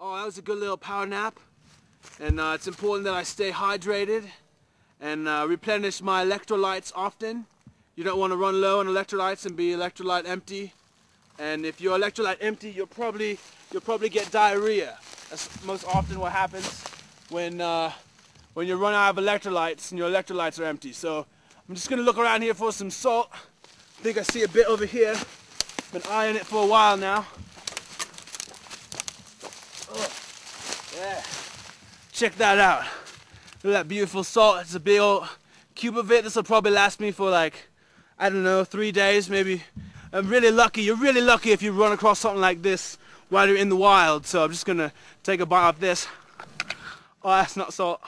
Oh, that was a good little power nap. And it's important that I stay hydrated and replenish my electrolytes often. You don't want to run low on electrolytes and be electrolyte empty. And if you're electrolyte empty, you'll probably get diarrhea. That's most often what happens when you run out of electrolytes and your electrolytes are empty. So I'm just gonna look around here for some salt. I think I see a bit over here. Been eyeing it for a while now. Oh, yeah. Check that out. Look at that beautiful salt. It's a big old cube of it. This will probably last me for like, I don't know, 3 days maybe. I'm really lucky. You're really lucky if you run across something like this while you're in the wild. So I'm just gonna take a bite of this. Oh, that's not salt.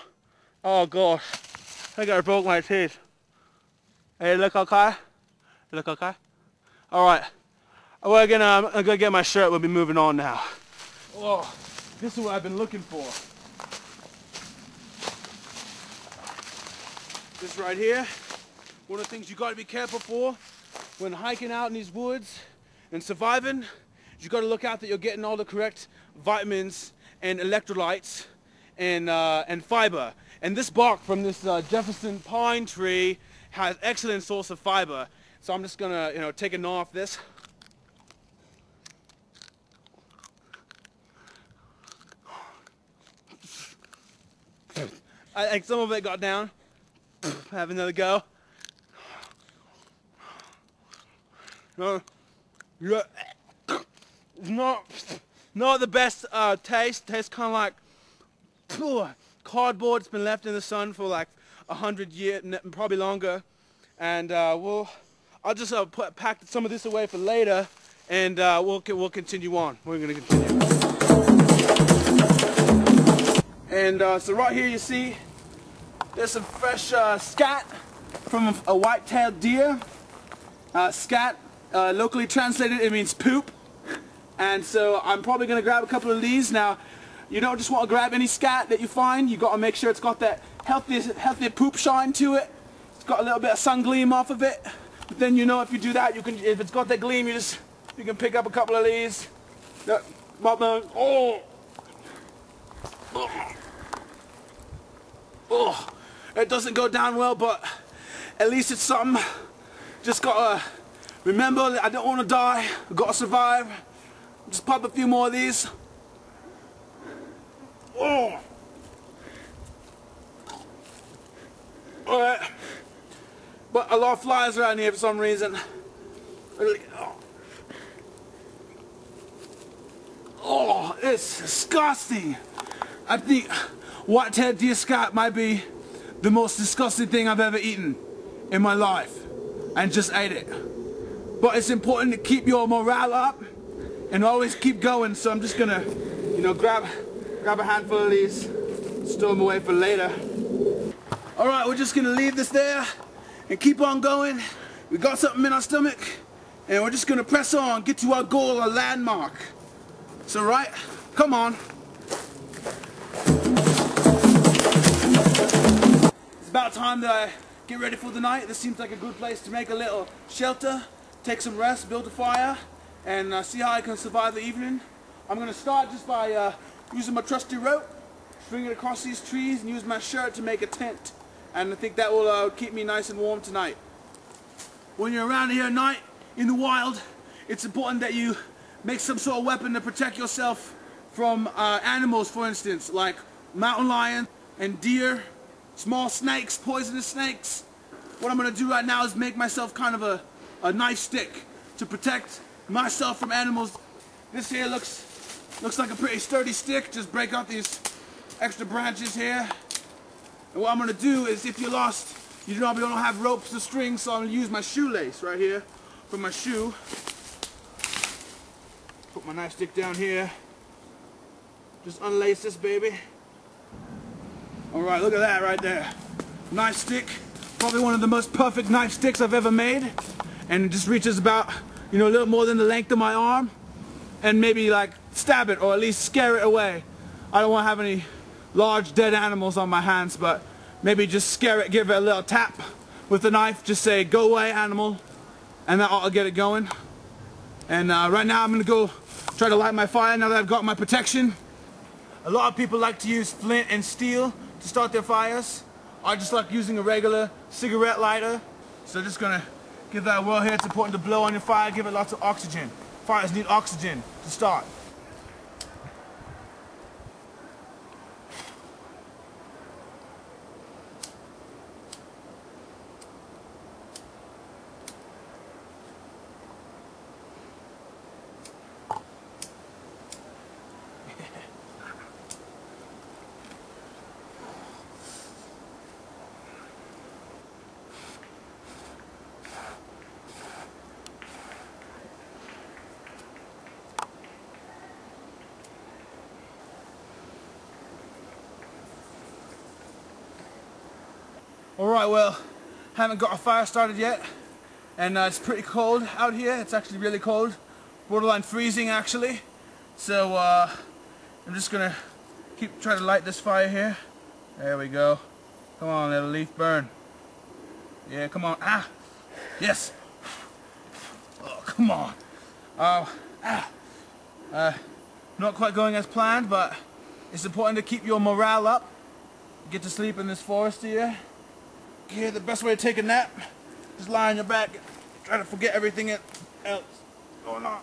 Oh gosh, I think I broke my teeth. Hey, look okay? Look okay? All right, I'm gonna get my shirt. We'll be moving on now. Oh, this is what I've been looking for. This right here, one of the things you gotta be careful for when hiking out in these woods and surviving. You gotta look out that you're getting all the correct vitamins and electrolytes and fiber. And this bark from this Jefferson pine tree has excellent source of fiber. So I'm just gonna, take a gnaw off this. I think some of it got down. Have another go. No, not the best taste. Tastes kind of like cardboard. It's been left in the sun for like 100 years, probably longer. And I'll just pack some of this away for later, and we'll continue on. We're gonna continue. And so right here you see there's some fresh scat from a white-tailed deer. Scat, locally translated, it means poop. And so I'm probably going to grab a couple of these. Now, you don't just want to grab any scat that you find. You got to make sure it's got that healthy poop shine to it. It's got a little bit of sun gleam off of it. But then if you do that, if it's got that gleam, you can pick up a couple of these. Oh, it doesn't go down well, but at least it's something. Just gotta remember that I don't want to die. I've got to survive. Just pop a few more of these. Oh. Alright. But a lot of flies around here for some reason. Oh, it's disgusting. I think white-tailed deer scat might be the most disgusting thing I've ever eaten in my life, and just ate it. But it's important to keep your morale up and always keep going. So I'm just gonna, grab a handful of these, store them away for later. All right, we're just gonna leave this there and keep on going. We got something in our stomach, and we're just gonna press on, get to our goal, our landmark. So right, come on. It's about time that I get ready for the night. This seems like a good place to make a little shelter, take some rest, build a fire, and see how I can survive the evening. I'm going to start just by using my trusty rope, string it across these trees, and use my shirt to make a tent. And I think that will keep me nice and warm tonight. When you're around here at night in the wild, it's important that you make some sort of weapon to protect yourself from animals, for instance, like mountain lion and deer, small snakes, poisonous snakes. What I'm going to do right now is make myself kind of a knife stick to protect myself from animals. This here looks like a pretty sturdy stick. Just break out these extra branches here. And what I'm going to do is, if you're lost, you don't have ropes or strings, so I'm going to use my shoelace right here from my shoe. Put my knife stick down here. Just unlace this baby. Alright, look at that right there. Knife stick. Probably one of the most perfect knife sticks I've ever made. And it just reaches about, a little more than the length of my arm. And maybe like stab it, or at least scare it away. I don't want to have any large dead animals on my hands, but maybe just scare it, give it a little tap with the knife. Just say, go away, animal. And that ought to get it going. And right now I'm going to go try to light my fire now that I've got my protection. A lot of people like to use flint and steel to start their fires. I just like using a regular cigarette lighter. So just gonna give that a whirl here. It's important to blow on your fire, give it lots of oxygen. Fires need oxygen to start. Alright, well, haven't got a fire started yet, and it's pretty cold out here. It's actually really cold, borderline freezing actually. So I'm just gonna try to light this fire here. There we go. Come on, little leaf, burn. Yeah, come on. Ah, yes. Oh, come on. Not quite going as planned, but it's important to keep your morale up. Get to sleep in this forest here. Here, the best way to take a nap, just lie on your back, try to forget everything else going on.